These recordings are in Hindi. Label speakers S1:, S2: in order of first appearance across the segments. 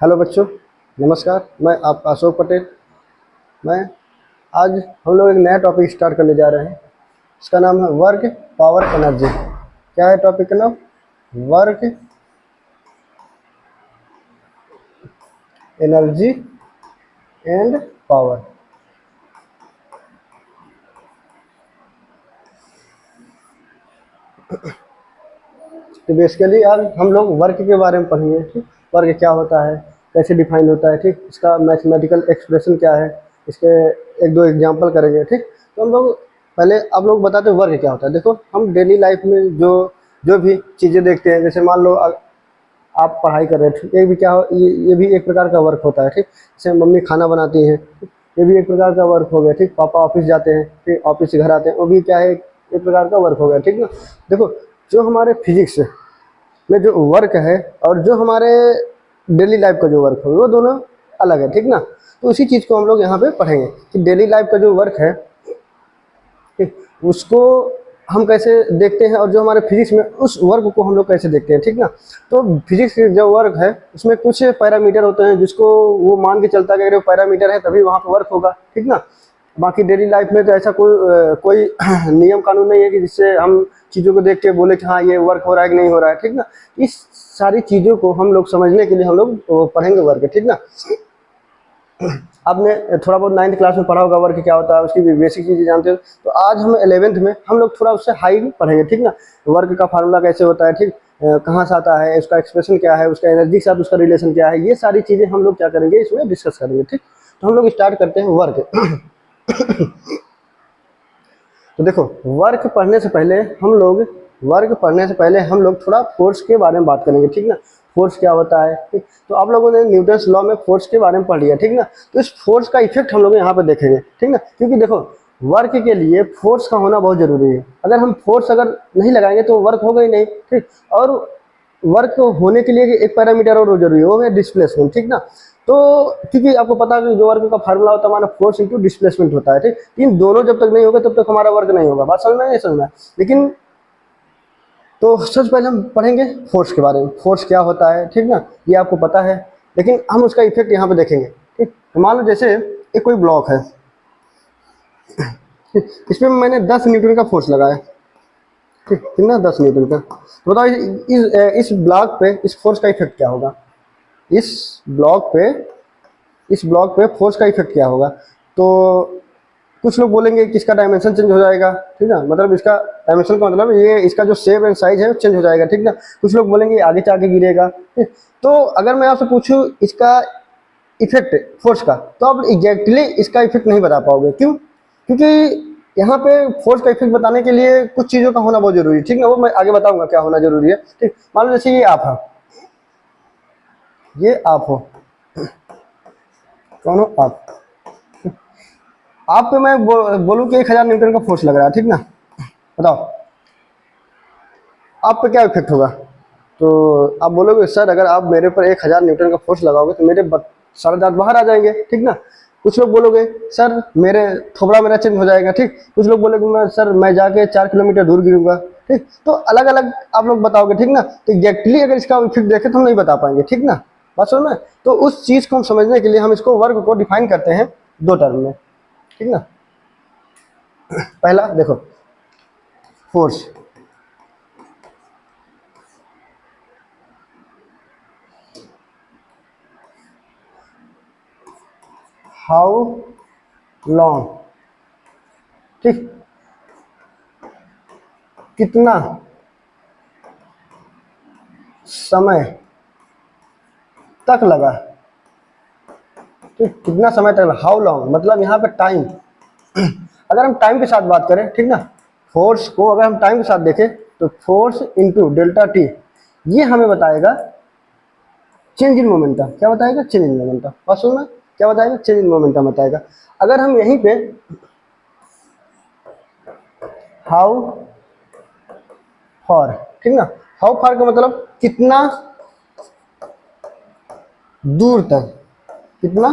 S1: हेलो बच्चों, नमस्कार। मैं आपका अशोक पटेल। मैं आज हम लोग एक नया टॉपिक स्टार्ट करने जा रहे हैं। इसका नाम है वर्क पावर एनर्जी। क्या है टॉपिक का नाम? Work energy and power. तो बेसिकली आज हम लोग वर्क के बारे में पढ़ेंगे। ठीक, वर्क क्या होता है, कैसे डिफाइन होता है, ठीक, इसका मैथमेटिकल एक्सप्रेशन क्या है, इसके एक दो एग्जांपल करेंगे। ठीक, तो हम लोग पहले आप लोग बताते हैं वर्क क्या होता है। देखो, हम डेली लाइफ में जो जो भी चीज़ें देखते हैं, जैसे मान लो आप पढ़ाई कर रहे हैं, ठीक, ये भी क्या हो, ये भी एक प्रकार का वर्क होता है। ठीक, जैसे मम्मी खाना बनाती हैं, ठीक, ये भी एक प्रकार का वर्क हो गया। ठीक, पापा ऑफिस जाते हैं, ठीक, ऑफिस से घर आते हैं, वो भी क्या है, एक प्रकार का वर्क हो गया। ठीक ना। देखो, जो हमारे फिजिक्स में जो वर्क है और जो हमारे डेली लाइफ का जो वर्क है, वो दोनों अलग है। ठीक ना। तो उसी चीज़ को हम लोग यहाँ पे पढ़ेंगे कि डेली लाइफ का जो वर्क है, ठीक, उसको हम कैसे देखते हैं और जो हमारे फिजिक्स में उस वर्क को हम लोग कैसे देखते हैं। ठीक ना। तो फिजिक्स के जो वर्क है उसमें कुछ पैरामीटर होते हैं जिसको वो मान के चलता है कि अगर वो पैरामीटर है तभी वहाँ पर वर्क होगा। ठीक ना। बाकी डेली लाइफ में तो ऐसा कोई नियम कानून नहीं है कि जिससे हम चीज़ों को देख के बोले कि हाँ ये वर्क हो रहा है कि नहीं हो रहा है। ठीक ना। इस सारी चीज़ों को हम लोग समझने के लिए हम लोग पढ़ेंगे वर्क। ठीक ना। आपने थोड़ा बहुत 9th क्लास में पढ़ा होगा वर्क क्या होता है, उसकी भी बेसिक चीज़ें जानते हो। तो आज हम 11th में हम लोग थोड़ा उससे हाई पढ़ेंगे। ठीक ना। वर्क का फार्मूला कैसे होता है, ठीक, कहाँ से आता है, उसका एक्सप्रेशन क्या है, उसका एनर्जी के साथ उसका रिलेशन क्या है, ये सारी चीज़ें हम लोग क्या करेंगे, इसमें डिस्कस करेंगे। ठीक, तो हम लोग स्टार्ट करते हैं वर्क। तो देखो, वर्क पढ़ने से पहले हम लोग थोड़ा फोर्स के बारे में बात करेंगे। ठीक ना। फोर्स क्या होता है, ठीक, तो आप लोगों ने न्यूटन्स लॉ में फोर्स के बारे में पढ़ लिया। ठीक ना। तो इस फोर्स का इफेक्ट हम लोग यहाँ पे देखेंगे। ठीक ना। क्योंकि देखो, वर्क के लिए फोर्स का होना बहुत जरूरी है। अगर हम फोर्स अगर नहीं लगाएंगे तो वर्क होगा ही नहीं। ठीक, और वर्क होने के लिए एक पैरामीटर और जरूरी है, वो है डिस्प्लेसमेंट। ठीक ना। तो क्योंकि आपको पता है कि जो वर्क का फार्मूला होता है हमारा फोर्स इंटू डिस्प्लेसमेंट होता है। ठीक, इन दोनों जब तक नहीं होगा तब तक हमारा वर्क नहीं होगा। बात समझ में नहीं समझ में? लेकिन तो सबसे पहले हम पढ़ेंगे फोर्स के बारे में। फोर्स क्या होता है, ठीक ना, ये आपको पता है, लेकिन हम उसका इफेक्ट यहाँ पे देखेंगे। ठीक, तो मान लो जैसे एक कोई ब्लॉक है, इसमें मैंने 10 न्यूटन का फोर्स लगाया। ठीक, कितना? 10 न्यूटन का। तो बताओ इस ब्लॉक पे इस फोर्स का इफेक्ट क्या होगा? इस ब्लॉक पे फोर्स का इफेक्ट क्या होगा? तो कुछ लोग बोलेंगे कि इसका डायमेंशन चेंज हो जाएगा। ठीक है, मतलब इसका डायमेंशन का मतलब ये इसका जो शेप एंड साइज है वो चेंज हो जाएगा। ठीक ना। कुछ लोग बोलेंगे आगे से आगे गिरेगा। ठीक? तो अगर मैं आपसे पूछूं इसका इफेक्ट फोर्स का, तो आप एग्जैक्टली इसका इफेक्ट नहीं बता पाओगे। क्यों? क्योंकि यहाँ पे फोर्स का इफेक्ट बताने के लिए कुछ चीज़ों का होना बहुत जरूरी है। ठीक ना, वो मैं आगे बताऊंगा क्या होना जरूरी है। ठीक, मान लो जैसे ये आप है, ये आप हो, कौन हो आप? आप पे मैं बोलूँ कि 1000 न्यूटन का फोर्स लग रहा है। ठीक ना। बताओ आप पे क्या इफेक्ट होगा? तो आप बोलोगे सर अगर आप मेरे पर 1000 न्यूटन का फोर्स लगाओगे तो मेरे सारे दांत बाहर आ जाएंगे। ठीक ना। कुछ लोग बोलोगे सर मेरे थोबड़ा मेरा चेंज हो जाएगा। ठीक, कुछ लोग बोलोगे मैं सर मैं जाके 4 किलोमीटर दूर गिरूंगा। ठीक, तो अलग अलग आप लोग बताओगे। ठीक ना। तो एग्जैक्टली अगर इसका इफेक्ट देखें तो हम नहीं बता पाएंगे। ठीक ना, बात समझ में? तो उस चीज़ को हम समझने के लिए हम इसको वर्क को डिफाइन करते हैं 2 टर्म में। ठीक ना। पहला देखो, फोर्स। हाउ लॉन्ग, ठीक, कितना समय तक लगा। ठीक, कितना समय तक लगा, हाउ लॉन्ग मतलब यहाँ पे टाइम। अगर हम टाइम के साथ बात करें, ठीक ना, फोर्स को अगर हम टाइम के साथ देखें तो फोर्स इंटू डेल्टा टी, ये हमें बताएगा चेंज इन मोमेंटम। क्या बताएगा? Change in momentum. बात सुनना, क्या बताएगा? चेंज इन मोमेंटम बताएगा। अगर हम यहीं पे हाउ फॉर, ठीक ना, हाउ फॉर का मतलब कितना दूर तक, कितना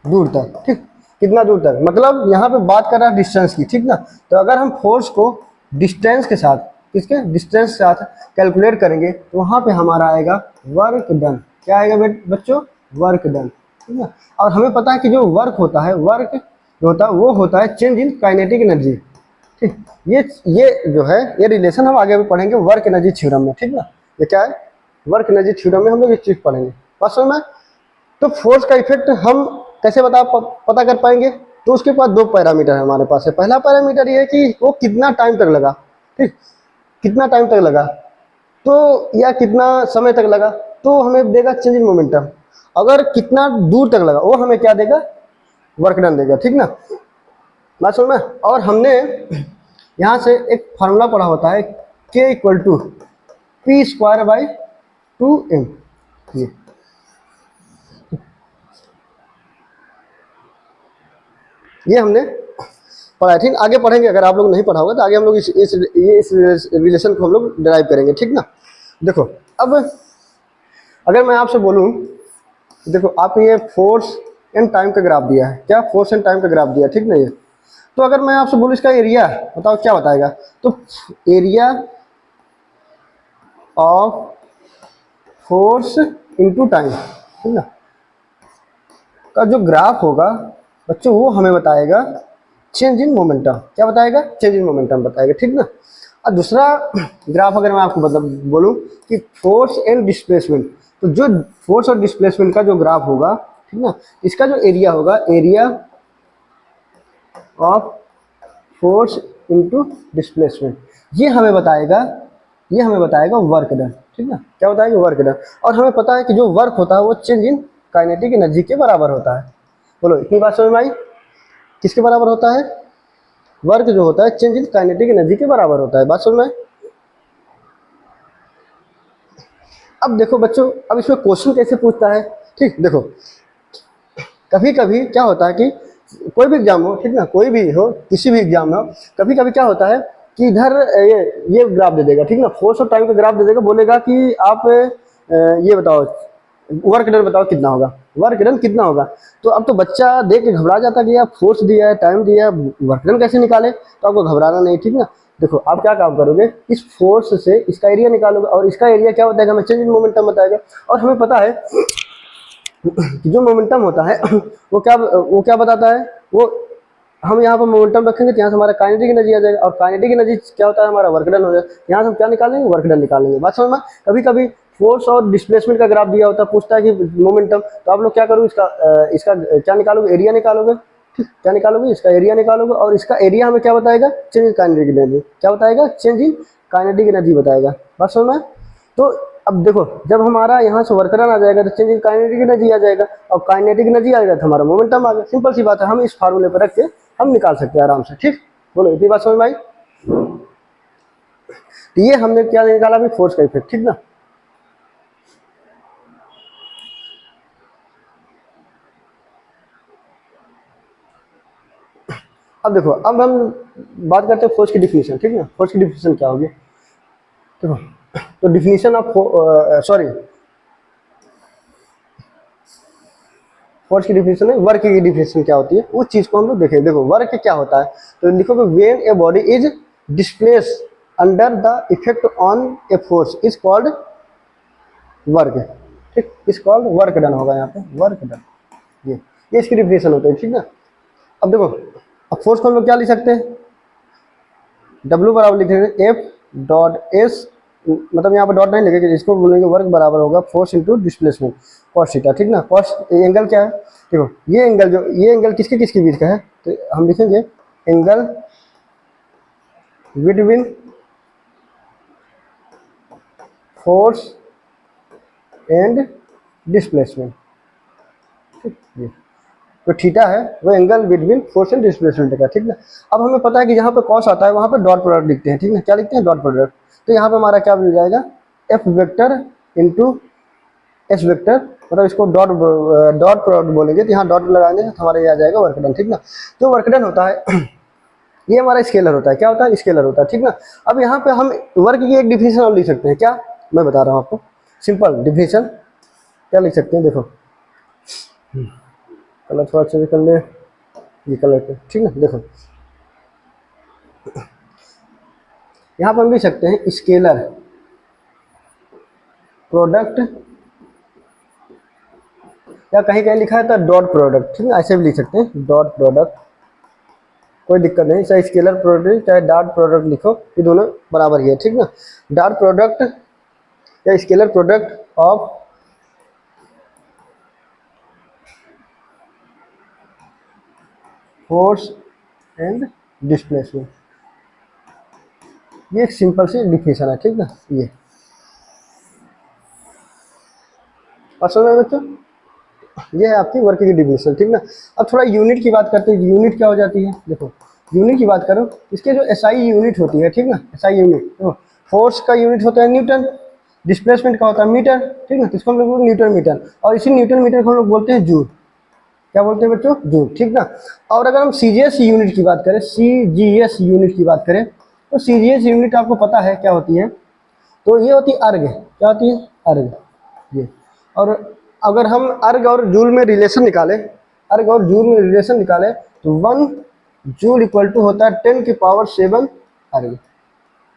S1: दूर तक। ठीक, कितना दूर तक मतलब यहाँ पे बात कर रहा है डिस्टेंस की। ठीक ना। तो अगर हम फोर्स को डिस्टेंस के साथ, किसके डिस्टेंस के साथ कैलकुलेट करेंगे तो वहाँ पे हमारा आएगा वर्क डन। क्या आएगा बच्चों? वर्क डन, ठीक है। और हमें पता है कि जो वर्क होता है, वर्क जो होता है वो होता है चेंज इन काइनेटिक एनर्जी, ठीक। ये जो है ये रिलेशन हम आगे भी पढ़ेंगे वर्क एनर्जी थ्योरम में, ठीक ना। ये क्या है, वर्क एनर्जी थ्योरम में हम लोग इस चीज़ पढ़ेंगे। बात समझ में। तो फोर्स का इफेक्ट हम कैसे पता कर पाएंगे, तो उसके पास दो पैरामीटर है हमारे पास है। पहला पैरामीटर ये है कि वो कितना टाइम तक लगा, ठीक, कितना टाइम तक लगा, तो या कितना समय तक लगा, तो हमें देगा चेंज इन मोमेंटम। अगर कितना दूर तक लगा वो हमें क्या देगा, वर्क डन देगा, ठीक ना। बात समझ में। और हमने यहाँ से एक फार्मूला पढ़ा होता है K equal to P square by 2m, ये हमने पढ़ा है, ठीक। आगे पढ़ेंगे, अगर आप लोग नहीं पढ़ा होगा तो आगे हम लोग इस रिलेशन को हम लोग डिराइव करेंगे, ठीक ना। देखो अब अगर मैं आपसे बोलूँ, देखो आप ये फोर्स एंड टाइम का ग्राफ दिया है, क्या फोर्स एंड टाइम का ग्राफ दिया, ठीक ना। ये तो अगर मैं आपसे बोलूँ इसका एरिया बताओ क्या बताएगा, तो area of force into time, ठीक ना, का जो ग्राफ होगा बच्चों वो हमें बताएगा चेंज इन मोमेंटम। क्या बताएगा, चेंज इन मोमेंटम बताएगा, ठीक ना। और दूसरा ग्राफ अगर मैं आपको बोलूँ कि फोर्स एंड डिस्प्लेसमेंट, तो जो फोर्स और डिस्प्लेसमेंट का जो ग्राफ होगा, ठीक ना, इसका जो एरिया होगा, area of force into displacement, ये हमें बताएगा वर्क डन, ठीक ना। क्या बताएगा, वर्क डन। और हमें पता है कि जो वर्क होता है वो चेंज इन काइनेटिक एनर्जी के बराबर होता है। बोलो इतनी बात समझ में आई, किसके बराबर होता है, वर्क जो होता है चेंज इन काइनेटिक एनर्जी के बराबर होता है। बात समझ में। अब देखो बच्चों, अब इसमें क्वेश्चन कैसे पूछता है, ठीक। देखो कभी कभी क्या होता है कि कोई भी एग्जाम हो, ठीक ना, कोई भी हो, किसी भी एग्जाम में हो, कभी कभी क्या होता है कि इधर ये ग्राफ दे देगा, ठीक ना, फोर्स और टाइम का ग्राफ दे देगा, बोलेगा कि आप ये बताओ वर्क डन बताओ कितना होगा, वर्क डन कितना होगा। तो अब तो बच्चा देख के घबरा जाता कि यार फोर्स दिया है, टाइम दिया है, वर्क डन कैसे निकाले। तो आपको घबराना नहीं, ठीक ना। देखो आप क्या काम करोगे, इस फोर्स से इसका एरिया निकालोगे, और इसका एरिया क्या बताएगा, हमें चेंज इन मोमेंटम बताएगा। और हमें पता है कि जो मोमेंटम होता है वो क्या बताता है, वो हम यहाँ पर मोमेंटम रखेंगे तो यहाँ से हमारा काइनेटिक एनर्जी आ जाएगा, और काइनेटिक एनर्जी क्या होता है, हमारा वर्क डन हो जाएगा। यहाँ से हम क्या निकालेंगे, वर्क डन निकालेंगे। बात समझ में। कभी कभी फोर्स और डिस्प्लेसमेंट का ग्राफ दिया होता है, पूछता है कि मोमेंटम, तो आप लोग क्या करोगे, इसका क्या निकालोगे, एरिया निकालोगे, ठीक, क्या निकालोगे, इसका एरिया निकालोगे, और इसका एरिया हमें क्या बताएगा, चेंज इन काइनेटिक एनर्जी। क्या बताएगा, चेंज इन काइनेटिक एनर्जी बताएगा। बात समझ में। तो अब देखो जब हमारा यहाँ से वर्क डन आ जाएगा तो चेंज इन काइनेटिक एनर्जी आ जाएगा, और काइनेटिक एनर्जी आएगा तो हमारा मोमेंटम आ गया। सिंपल सी बात है, हम इस फार्मूले पर रख के हम निकाल सकते हैं आराम से, ठीक। बोलो इतनी बात समझ में आई। तो ये हमने क्या निकाला अभी, फोर्स का इफेक्ट, ठीक ना। अब देखो अब हम बात करते हैं फोर्स की डिफिनीशन, ठीक ना। फोर्स की डिफिनीशन क्या होगी, देखो तो डिफिनीशन ऑफ फोर्स की डिफिनीशन है, वर्क की डिफिनीशन क्या होती है, उस चीज को हम लोग देखें। देखो वर्क क्या होता है, तो लिखोगे when a body is displace under the effect on a force is called work, ठीक, इज कॉल्ड वर्क डन होगा यहाँ पे, वर्क डन। ये इसकी डिफिनीशन होता है, ठीक ना। अब देखो अब फोर्स को हम लोग क्या लिख सकते हैं, W बराबर लिखेंगे F डॉट एस, मतलब यहाँ पर डॉट नहीं लिखेंगे, इसको बोलेंगे वर्क बराबर होगा force into displacement cos theta, ठीक ना। कॉस एंगल क्या है, देखो ये एंगल किसके किसके बीच का है, तो हम लिखेंगे angle between force and displacement, ठीक। ये तो थीटा है वो angle between force and displacement का, ठीक ना। अब हमें पता है कि जहाँ पे कॉस आता है वहाँ पे डॉट प्रोडक्ट लिखते हैं, ठीक ना। क्या लिखते हैं, डॉट प्रोडक्ट। तो यहाँ पे हमारा क्या मिल जाएगा, F vector into S vector, मतलब इसको डॉट प्रोडक्ट बोलेंगे, तो यहाँ डॉट लगाएंगे तो हमारा ये आ जाएगा वर्क डन, ठीक ना। जो वर्क डन होता है ये हमारा स्केलर होता है, क्या होता है, स्केलर होता है, ठीक ना। अब यहाँ पे हम वर्क की एक डिफिनीशन और लिख सकते हैं, क्या, मैं बता रहा हूँ आपको सिंपल डिफिनीशन। क्या लिख सकते हैं, देखो कलर थोड़ा चेंज कर ले, ये कलर पे, ठीक ना। देखो यहाँ पर हम लिख सकते हैं स्केलर प्रोडक्ट या कहीं कहीं लिखा है तो डॉट प्रोडक्ट, ठीक है, ऐसे भी लिख सकते हैं डॉट प्रोडक्ट, कोई दिक्कत नहीं, चाहे स्केलर प्रोडक्ट चाहे डॉट प्रोडक्ट लिखो, ये दोनों बराबर ही है, ठीक ना। डॉट प्रोडक्ट या scalar product of force and displacement, ये एक सिंपल सी डिफिनेशन है, ठीक ना। ये समझ में बच्चों, ये है आपकी वर्क की डिफिनेशन, ठीक ना। अब थोड़ा यूनिट की बात करते हैं, यूनिट क्या हो जाती है, देखो यूनिट की बात करो, इसके जो एसआई यूनिट होती है, ठीक ना, एसआई यूनिट, तो फोर्स का यूनिट होता है न्यूटन, डिस्प्लेसमेंट का होता है मीटर, ठीक ना, तो इसको हम लोग न्यूटन मीटर, और इसी न्यूटन मीटर को हम लोग बोलते हैं जूल, क्या बोलते हैं बच्चों, जूल, ठीक ना। और अगर हम सीजीएस यूनिट की बात करें, सीजीएस यूनिट की बात करें, तो सीजीएस यूनिट आपको पता है क्या होती है, तो ये होती है अर्ग, क्या होती है, अर्ग, ये। और अगर हम अर्ग और जूल में रिलेशन निकालें, अर्ग और जूल में रिलेशन निकालें, तो 1 जूल इक्वल टू होता है 10⁷ अर्ग,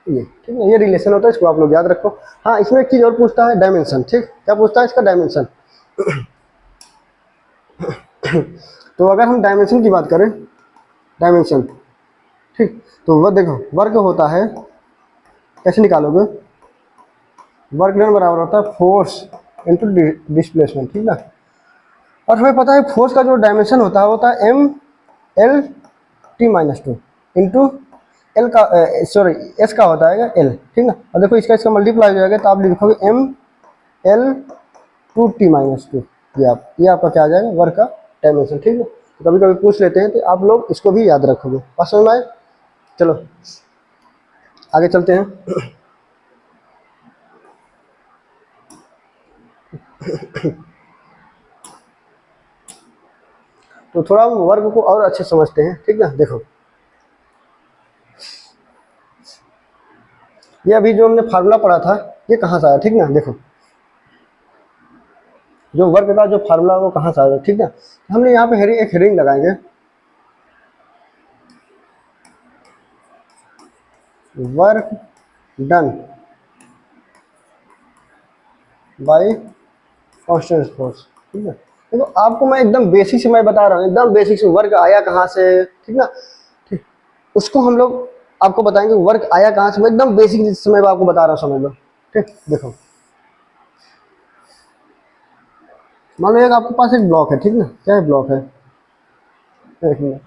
S1: ये, ठीक है, ये रिलेशन होता है, इसको आप लोग याद रखो। हाँ, इसमें एक चीज़ और पूछता है, डायमेंशन, ठीक, क्या पूछता है इसका, डायमेंशन। तो अगर हम डायमेंशन की बात करें, डायमेंशन, ठीक, तो वह देखो वर्ग होता है, कैसे निकालोगे, वर्क डन बराबर होता है फोर्स इंटू डिस्प्लेसमेंट, ठीक ना। और हमें पता है फोर्स का जो डायमेंशन होता है m/L(T-2) इंटू एल का सॉरी एस का होता है एल, ठीक ना। और देखो इसका मल्टीप्लाई हो जाएगा, तो आप लिखोगे m/L(T-2), ये आपका क्या आ जाएगा, वर्क का डायमेंशन, ठीक है। तो कभी कभी पूछ लेते हैं, तो आप लोग इसको भी याद रखोगे, बात समझ में आए। चलो आगे चलते हैं। तो थोड़ा हम वर्ग को और अच्छे समझते हैं, ठीक ना। देखो ये अभी जो हमने फार्मूला पढ़ा था, ये कहाँ से आया, ठीक ना। देखो जो वर्ग का जो फार्मूला वो कहाँ से आया, ठीक ना। हमने यहाँ पे एक हेडिंग लगाएंगे, work done by constant force, ठीक है। देखो आपको मैं एकदम बेसिक से मैं बता रहा हूँ, एकदम बेसिक से वर्क आया कहाँ से, ठीक ना, ठीक, उसको हम लोग आपको बताएंगे वर्क आया कहाँ से, मैं एकदम बेसिक से मैं आपको बता रहा हूँ, समझ लो, ठीक। देखो मान लो एक आपके पास एक ब्लॉक है, ठीक ना, क्या है ब्लॉक है, एक मिनट,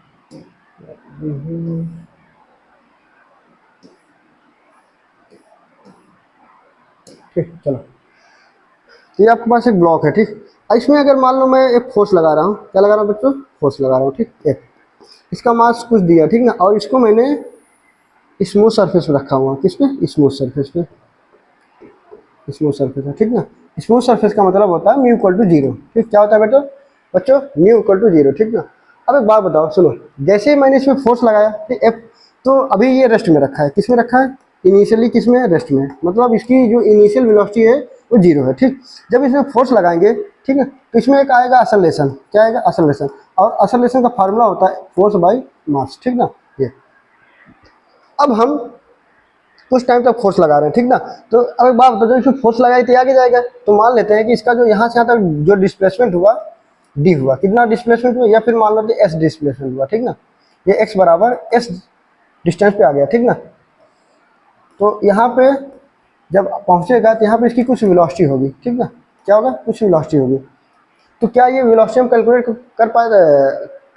S1: ठीक, चलो ये आपके पास एक ब्लॉक है, ठीक। इसमें अगर मान लो मैं एक फोर्स लगा रहा हूँ, क्या लगा रहा हूँ बच्चों, फोर्स लगा रहा हूँ, ठीक, एक इसका मास कुछ दिया, ठीक ना, और इसको मैंने स्मूथ सरफेस पे रखा हुआ, किस पे, स्मूथ सरफेस पे, स्मूथ सरफेस है, ठीक ना। स्मूथ सरफेस का मतलब होता है μ=0, ठीक, क्या होता है बेटो बच्चों, μ=0, ठीक ना। अब एक बात बताओ, सुनो, जैसे ही मैंने इसमें फोर्स लगाया, ठीक, एफ, तो अभी ये रेस्ट में रखा है, किस में रखा है, इनिशियली किस में, रेस्ट में, मतलब इसकी जो इनिशियल वेलोसिटी है वो 0 है, ठीक। जब इसमें फोर्स लगाएंगे, ठीक है, तो इसमें एक आएगा असलेशन, क्या आएगा, असलेशन, और असलेशन का फार्मूला होता है फोर्स बाई मास, ठीक ना। ये अब हम कुछ टाइम तक फोर्स लगा रहे हैं, ठीक ना। तो अब एक बात बताओ, जब इसमें फोर्स लगाई तो आगे जाएगा, तो मान लेते हैं कि इसका जो यहाँ से यहाँ तक जो डिस्प्लेसमेंट हुआ, डी हुआ, कितना डिस्प्लेसमेंट हुआ, या फिर मान लो एस डिस्प्लेसमेंट हुआ, ठीक ना, ये एक्स बराबर एस डिस्टेंस पे आ गया, ठीक ना। तो यहाँ पे जब पहुँचेगा तो यहाँ पे इसकी कुछ वेलोसिटी होगी, ठीक ना, क्या होगा, कुछ वेलोसिटी होगी। तो क्या ये वेलोसिटी हम कैलकुलेट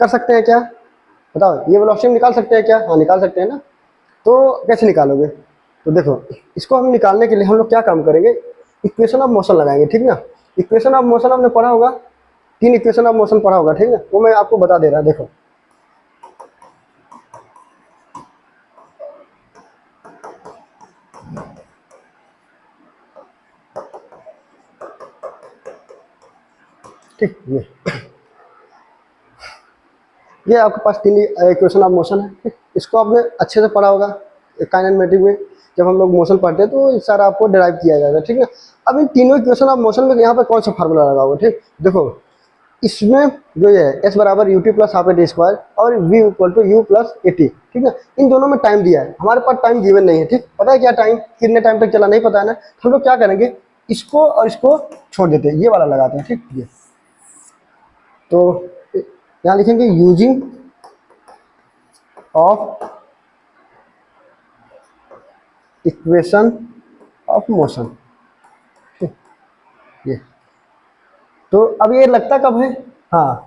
S1: कर सकते हैं क्या, बताओ, ये वेलोसिटी हम निकाल सकते हैं क्या, हाँ निकाल सकते हैं ना। तो कैसे निकालोगे, तो देखो इसको हम निकालने के लिए हम लोग क्या काम करेंगे, इक्वेशन ऑफ मोशन लगाएंगे, ठीक ना। इक्वेशन ऑफ मोशन आपने पढ़ा होगा, 3 इक्वेशन ऑफ मोशन पढ़ा होगा, ठीक ना, वो मैं आपको बता दे रहा, देखो ठीक, ये आपके पास 3 इक्वेशन ऑफ मोशन है, ठीक? इसको आपने अच्छे से पढ़ा होगा काइनेमेटिक में, जब हम लोग मोशन पढ़ते हैं तो सारा आपको डिराइव किया जाएगा, ठीक है। अब इन तीनों इक्वेशन ऑफ मोशन में यहाँ पे कौन सा फार्मूला लगा हुआ, ठीक, देखो इसमें जो ये है एस बराबर u t plus half a t square और v equal to u plus a t, ठीक है। इन दोनों में टाइम दिया है, हमारे पास टाइम गिवन नहीं है, ठीक, पता है क्या टाइम, कितने टाइम तक चला नहीं पता है ना, तो हम लोग क्या करेंगे, इसको और इसको छोड़ देते हैं, ये वाला लगाते हैं, ठीक, ये तो यहाँ लिखेंगे using of equation of motion. ये तो अब ये लगता कब है, हाँ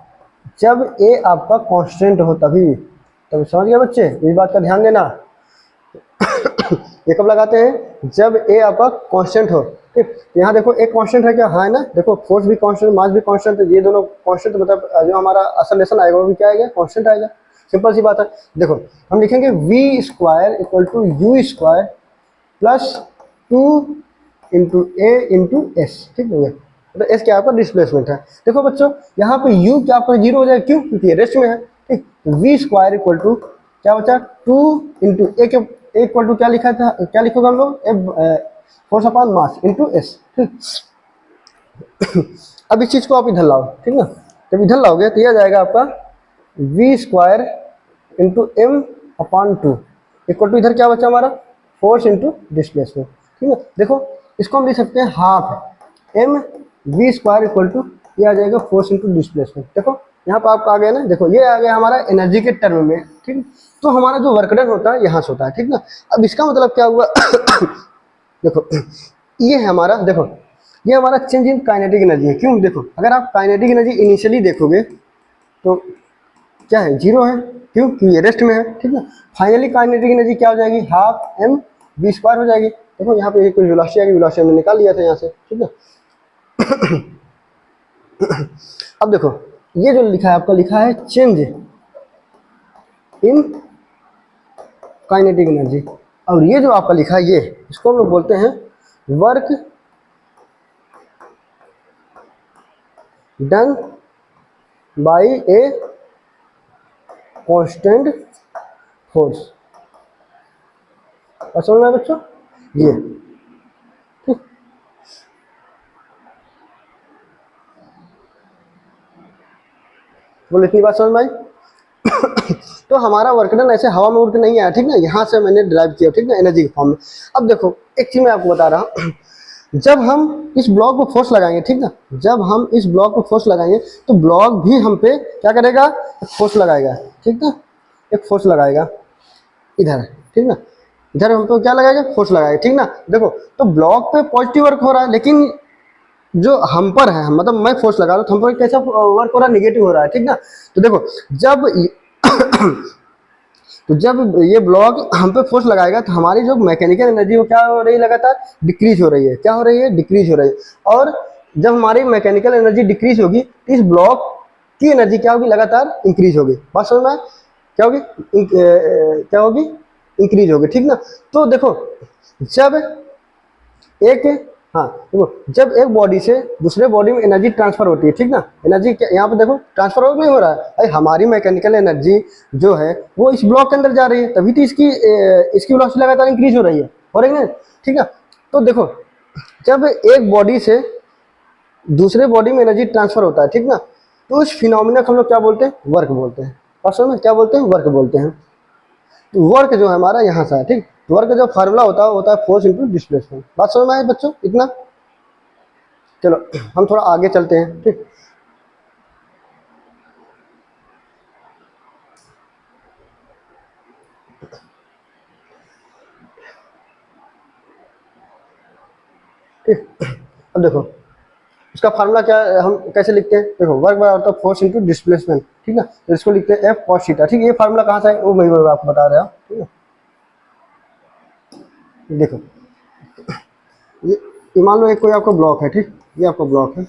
S1: जब ए आपका कांस्टेंट हो तभी। तब समझ गए बच्चे, इस बात का ध्यान देना। ये कब लगाते हैं, जब ए आपका कांस्टेंट हो। ठीक, यहाँ देखो एक कांस्टेंट है क्या, हाँ है ना, देखो फोर्स भी कांस्टेंट, मास भी कांस्टेंट है, ये दोनों कांस्टेंट, मतलब जो हमारा एक्सेलरेशन आएगा वो भी क्या आएगा, कांस्टेंट आएगा। सिंपल सी बात है। देखो हम लिखेंगे v square equal to u square plus 2 into a into s. ठीक है, तो एस क्या आपका डिस्प्लेसमेंट है। देखो बच्चों यहाँ पे u क्या आपका जीरो हो जाएगा, क्यों, क्योंकि ये रेस्ट में है। ठीक, v स्क्वायर इक्वल टू क्या बचा, 2 इंटू ए के इक्वल टू क्या लिखा था, क्या लिखोगे हम लोग, force upon mass into s. ठीक, अब इस चीज को आप इधर लाओ, ठीक ना, जब इधर लाओगे तो यह आ जाएगा आपका v square into m upon 2 equal to, इधर क्या बचा हमारा, फोर्स इंटू डिस्प्लेसमेंट। ठीक है, देखो इसको हम लिख सकते हैं half m v square equal to, ये आ जाएगा फोर्स इंटू डिस्प्लेसमेंट। देखो यहाँ पर आपका आ गया ना, देखो ये आ गया हमारा एनर्जी के टर्म में। ठीक, तो हमारा जो वर्क डन होता है यहाँ से होता है। ठीक ना, अब इसका मतलब क्या हुआ, देखो ये है हमारा, देखो ये हमारा चेंज इन काइनेटिक एनर्जी है। क्यों, देखो अगर आप काइनेटिक एनर्जी इनिशियली देखोगे तो क्या है, जीरो है, क्यों, क्योंकि ये रेस्ट में है। ठीक है, फाइनली काइनेटिक एनर्जी क्या हो जाएगी, हाफ एम वी स्क्वायर हो जाएगी। देखो यहाँ पे कोई वेलोसिटी आएगी, वेलोसिटी हमने निकाल लिया था यहाँ से। ठीक है, अब देखो ये जो लिखा है आपका, लिखा है चेंज इन काइनेटिक एनर्जी, और ये जो आपका लिखा है ये, इसको हम लोग बोलते हैं work done by a constant force. समझ में बच्चों, ये बोले इतनी बात समझ में आई। तो हमारा वर्क डन ऐसे हवा में उड़ के नहीं आया। ठीक ना, यहाँ से मैंने ड्राइव किया। ठीक ना, एनर्जी के फॉर्म में। अब देखो एक चीज मैं आपको बता रहा हूँ, जब हम इस ब्लॉक को फोर्स लगाएंगे, ठीक ना, जब हम इस ब्लॉक को फोर्स लगाएंगे तो ब्लॉक भी हम पे क्या करेगा, एक फोर्स लगाएगा। ठीक ना, एक फोर्स लगाएगा इधर। ठीक ना, इधर हम पे क्या लगाएगा, फोर्स लगाएगा। ठीक ना, देखो तो ब्लॉक पे पॉजिटिव वर्क हो रहा है, लेकिन जो हम पर है, मतलब मैं फोर्स लगा रहा हूँ तो हम पर कैसा वर्क हो रहा है, निगेटिव हो रहा है। ठीक ना, तो देखो जब तो जब ये ब्लॉक हम पे फोर्स लगाएगा तो हमारी जो मैकेनिकल एनर्जी वो क्या हो रही है, लगातार डिक्रीज हो रही है। क्या हो रही है, डिक्रीज हो रही है। और जब हमारी मैकेनिकल एनर्जी डिक्रीज होगी तो इस ब्लॉक की एनर्जी क्या होगी, लगातार इंक्रीज होगी। बात समझ में आए? क्या होगी, क्या होगी, इंक्रीज होगी। ठीक ना, तो देखो जब एक, हाँ देखो जब एक बॉडी से दूसरे बॉडी में एनर्जी ट्रांसफर होती है, ठीक ना, एनर्जी यहाँ पे देखो ट्रांसफर हो नहीं हो रहा है, अरे हमारी मैकेनिकल एनर्जी जो है वो इस ब्लॉक के अंदर जा रही है, तभी तो इसकी वेलोसिटी लगातार इंक्रीज हो रही है ना। ठीक है, तो देखो जब एक बॉडी से दूसरे बॉडी में एनर्जी ट्रांसफर होता है, ठीक ना, तो उस फिनोमिना को हम लोग क्या बोलते हैं, वर्क बोलते हैं। और में क्या बोलते हैं, वर्क बोलते हैं। तो वर्क जो है हमारा यहाँ से है। ठीक, वर्क का जो फार्मूला होता है फोर्स इंटू डिस्प्लेसमेंट। बात समझ में आए बच्चों, इतना। चलो हम थोड़ा आगे चलते हैं। ठीक, ठीक, अब देखो इसका फार्मूला क्या है, हम कैसे लिखते हैं, देखो वर्क बराबर फोर्स इंटू डिस्प्लेसमेंट। ठीक है, तो इसको लिखते हैं एफ कॉस थीटा। ठीक, ये फार्मूला कहाँ से है वो मैं आपको बता रहा हूँ। ठीक है, देखो ये मान लो एक कोई आपका ब्लॉक है। ठीक, ये आपका ब्लॉक है।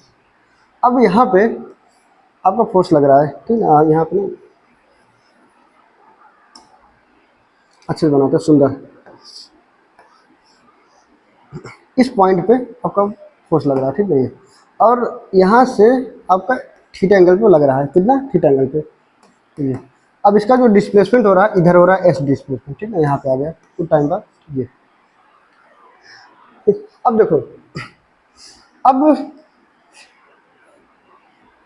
S1: अब यहाँ पे आपका फोर्स लग रहा है। ठीक है, यहाँ पे ना अच्छे से बनाते सुंदर, इस पॉइंट पे आपका फोर्स लग रहा है। ठीक है, ये और यहाँ से आपका थीटा एंगल पे लग रहा है, कितना, थीटा एंगल पे। ठीक है, अब इसका जो डिस्प्लेसमेंट हो रहा है, इधर हो रहा है एस डिस्प्लेसमेंट। ठीक है, यहाँ पे आ गया कुछ टाइम बाद ये। अब देखो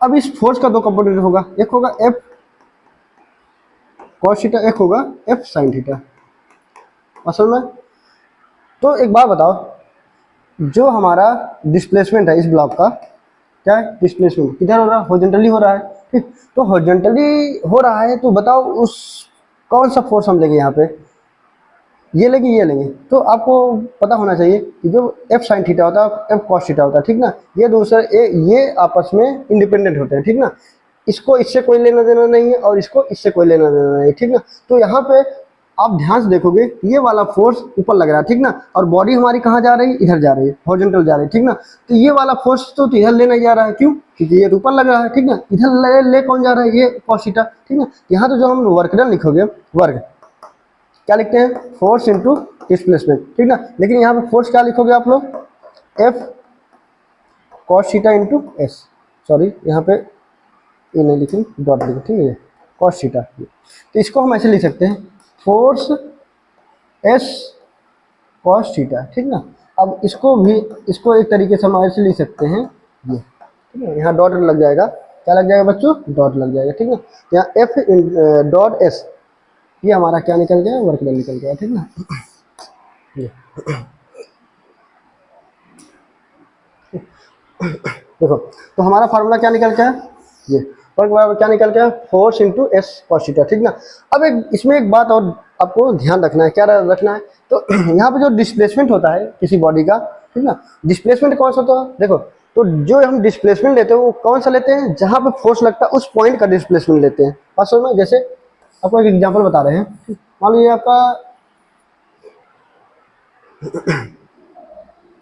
S1: अब इस फोर्स का दो कंपोनेंट होगा, एक होगा एफ कॉस थीटा, एक होगा एफ साइन थीटा। असल में तो एक बात बताओ, जो हमारा डिस्प्लेसमेंट है इस ब्लॉक का, क्या है, डिस्प्लेसमेंट किधर हो रहा है, हॉरिजॉन्टली हो रहा है। ठीक। तो हॉरिजॉन्टली हो रहा है, तो बताओ उस कौन सा फोर्स हम लेंगे यहाँ पे, ये लेंगे ये लेंगे। तो आपको पता होना चाहिए कि जो एफ साइन थीटा होता है एफ कॉस थीटा होता है, ठीक ना, ये दूसरे ये आपस में इंडिपेंडेंट होते हैं, ठीक ना। इसको इससे कोई लेना देना नहीं है और इसको इससे कोई लेना देना नहीं है, ठीक ना। तो यहाँ पे आप ध्यान से देखोगे ये वाला फोर्स ऊपर लग रहा है, ठीक ना, और बॉडी हमारी कहाँ जा रही है, इधर जा रही है, हॉरिजॉन्टल जा रही है, ठीक ना। तो ये वाला फोर्स तो इधर ले नहीं जा रहा है, क्यों, क्योंकि ये तो ऊपर लग रहा है, ठीक ना। इधर ले कौन जा रहा है, ये कॉस थीटा, ठीक ना। यहाँ तो जो हम वर्क डन लिखोगे, वर्क क्या लिखते हैं, फोर्स इनटू डिस्प्लेसमेंट, ठीक ना। लेकिन यहाँ पे फोर्स क्या लिखोगे आप लोग, F cos theta into S, sorry यहाँ पे ये नहीं लिखी, डॉट लिखी, ठीक है, कॉस थीटा। तो इसको हम ऐसे लिख सकते हैं, फोर्स एस कॉस थीटा, ठीक ना। अब इसको भी, इसको एक तरीके से हम ऐसे लिख सकते हैं ये, ठीक है, यहाँ डॉट लग जाएगा, क्या लग जाएगा बच्चों, डॉट लग जाएगा, ठीक ना। यहाँ एफ डॉट एस, ये हमारा क्या निकल गया, वर्क डन निकल गया, ठीक ना। देखो तो हमारा फार्मूला क्या निकल गया, ये वर्क बराबर क्या निकल गया, force into S cos theta, ठीक ना। अब इसमें एक बात और आपको ध्यान रखना है, क्या रखना है, तो यहाँ पे जो डिस्प्लेसमेंट होता है किसी बॉडी का, ठीक ना, डिस्प्लेसमेंट कौन सा होता है, देखो तो जो हम डिस्प्लेसमेंट लेते हैं वो कौन सा लेते हैं, जहाँ पे फोर्स लगता है उस पॉइंट का डिस्प्लेसमेंट लेते हैं। असल में जैसे आपको एक एग्जांपल बता रहे हैं, मान लीजिए आपका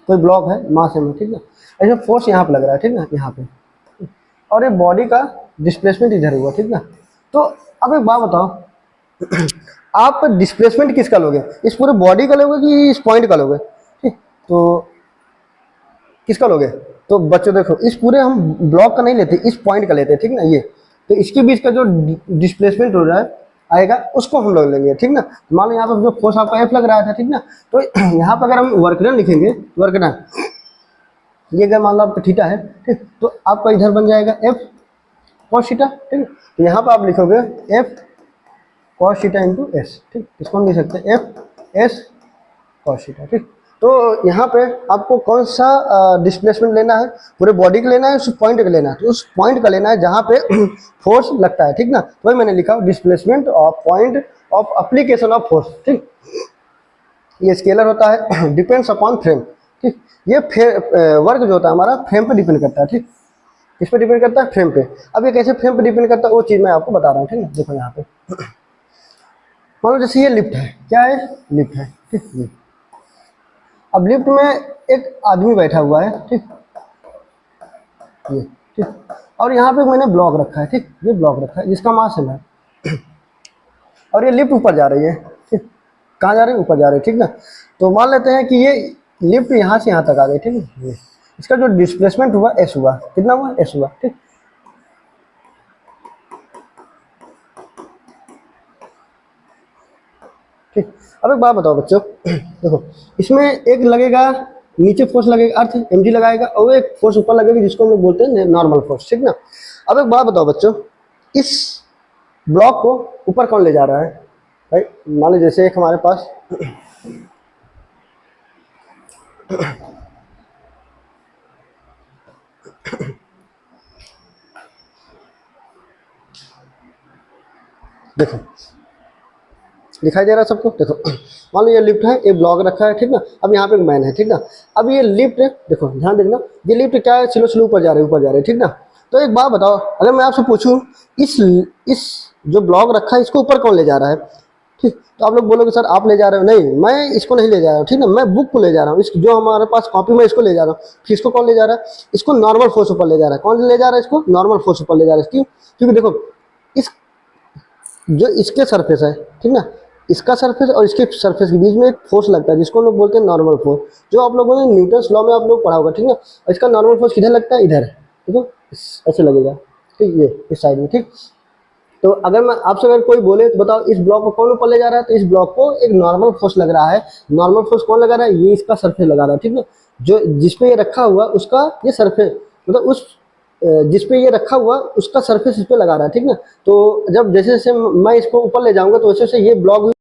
S1: कोई ब्लॉक है मास में, ठीक ना, ऐसे फोर्स यहाँ पे लग रहा है, ठीक ना, यहाँ पे, और ये बॉडी का डिस्प्लेसमेंट इधर हुआ, ठीक ना। तो अब एक बात बताओ, आप डिस्प्लेसमेंट किसका लोगे, इस पूरे बॉडी का लोगे कि इस पॉइंट का लोगे, ठीक, तो किसका लोगे, तो बच्चों देखो इस पूरे हम ब्लॉक का नहीं लेते, इस पॉइंट का लेते हैं, ठीक ना। ये तो इसके बीच का जो डिस्प्लेसमेंट हो रहा है आएगा उसको हम लोग लेंगे, ठीक ना। मान लो यहाँ पर जो फोर्स आपका एफ लग रहा था, ठीक ना, तो यहाँ पर अगर हम वर्क डन लिखेंगे, वर्क डन ये अगर मान लो आपका थीटा है, ठीक, तो आपका इधर बन जाएगा एफ कॉस थीटा, ठीक। तो यहाँ पर आप लिखोगे F cos theta into s, ठीक, इसको हम लिख सकते हैं एफ एस कॉस थीटा, ठीक। तो यहाँ पे आपको कौन सा डिस्प्लेसमेंट लेना है, पूरे बॉडी का लेना है, उस पॉइंट का लेना है, तो उस पॉइंट का लेना है जहाँ पे फोर्स लगता है, ठीक ना। तो वही मैंने लिखा displacement of point of application of force, ठीक। ये स्केलर होता है, डिपेंड्स अपॉन फ्रेम, ठीक। ये वर्क जो होता है हमारा फ्रेम पे डिपेंड करता है, ठीक, किस पे डिपेंड करता है, फ्रेम पे। अब ये कैसे फ्रेम पे डिपेंड करता है वो चीज़ मैं आपको बता रहा हूँ, ठीक है। देखो यहाँ पे मान लो जैसे ये लिफ्ट है, क्या है, लिफ्ट है, ठीक। अब लिफ्ट में एक आदमी बैठा हुआ है, ठीक, ये, ठीक, और यहाँ पे मैंने ब्लॉक रखा है, ठीक, ये ब्लॉक रखा है जिसका मास है, और ये लिफ्ट ऊपर जा रही है, ठीक, कहाँ जा रही है, ऊपर जा रही है, ठीक ना। तो मान लेते हैं कि ये लिफ्ट यहाँ से यहाँ तक आ गई, ठीक है, ये इसका जो डिस्प्लेसमेंट हुआ एस हुआ, कितना हुआ, एस हुआ, ठीक। ठीक, अब एक बात बताओ बच्चों, देखो इसमें एक लगेगा नीचे फोर्स लगेगा, अर्थ एम जी लगाएगा, और एक फोर्स ऊपर लगेगी जिसको हम लोग बोलते हैं नॉर्मल फोर्स, ठीक ना। अब एक बात बताओ बच्चों, इस ब्लॉक को ऊपर कौन ले जा रहा है, भाई मान लो जैसे एक हमारे पास देखो दिखाई दे रहा है सबको, देखो मान लो ये लिफ्ट है, ये ब्लॉक रखा है, ठीक ना। अब यहाँ पे एक मैन है, ठीक ना। अब ये लिफ्ट, देखो ध्यान देखना, ये लिफ्ट क्या है, स्लो स्लो ऊपर जा रही है, ऊपर जा रही है, ठीक ना। तो एक बात बताओ, अगर मैं आपसे पूछूं इस जो ब्लॉक रखा है इसको ऊपर कौन ले जा रहा है, ठीक, तो आप लोग बोलोगे सर आप ले जा रहे हो, नहीं मैं इसको नहीं ले जा रहा हूँ, ठीक ना, मैं बुक को ले जा रहा हूँ, इस जो हमारे पास कॉपी में इसको ले जा रहा हूँ। फिर इसको कौन ले जा रहा है, इसको नॉर्मल फोर्स ऊपर ले जा रहा है, कौन ले जा रहा है, इसको नॉर्मल फोर्स ऊपर ले जा रहा है, क्यों, क्योंकि देखो इस जो इसके सरफेस है, ठीक ना, इसका सरफेस और इसके सरफेस के बीच में एक फोर्स लगता है जिसको हम लोग बोलते हैं नॉर्मल फोर्स, जो आप लोगों ने न्यूटन्स लॉ में आप लोग पढ़ा होगा, ठीक ना। और इसका नॉर्मल फोर्स किधर लगता है, इधर, ठीक है, ऐसे लगेगा, ठीक, ये इस साइड में, ठीक। तो अगर मैं आपसे अगर कोई बोले तो बताओ इस ब्लॉक को कौन ऊपर ले जा रहा है, तो इस ब्लॉक को एक नॉर्मल फोर्स लग रहा है। नॉर्मल फोर्स कौन लगा रहा है, ये इसका सरफेस लगा रहा है, ठीक ना, जो जिसपे ये रखा हुआ उसका ये सरफेस, मतलब उस जिसपे ये रखा हुआ उसका सरफेस इस पे लगा रहा है, ठीक ना। तो जब जैसे जैसे मैं इसको ऊपर ले जाऊंगा तो वैसे वैसे ये ब्लॉक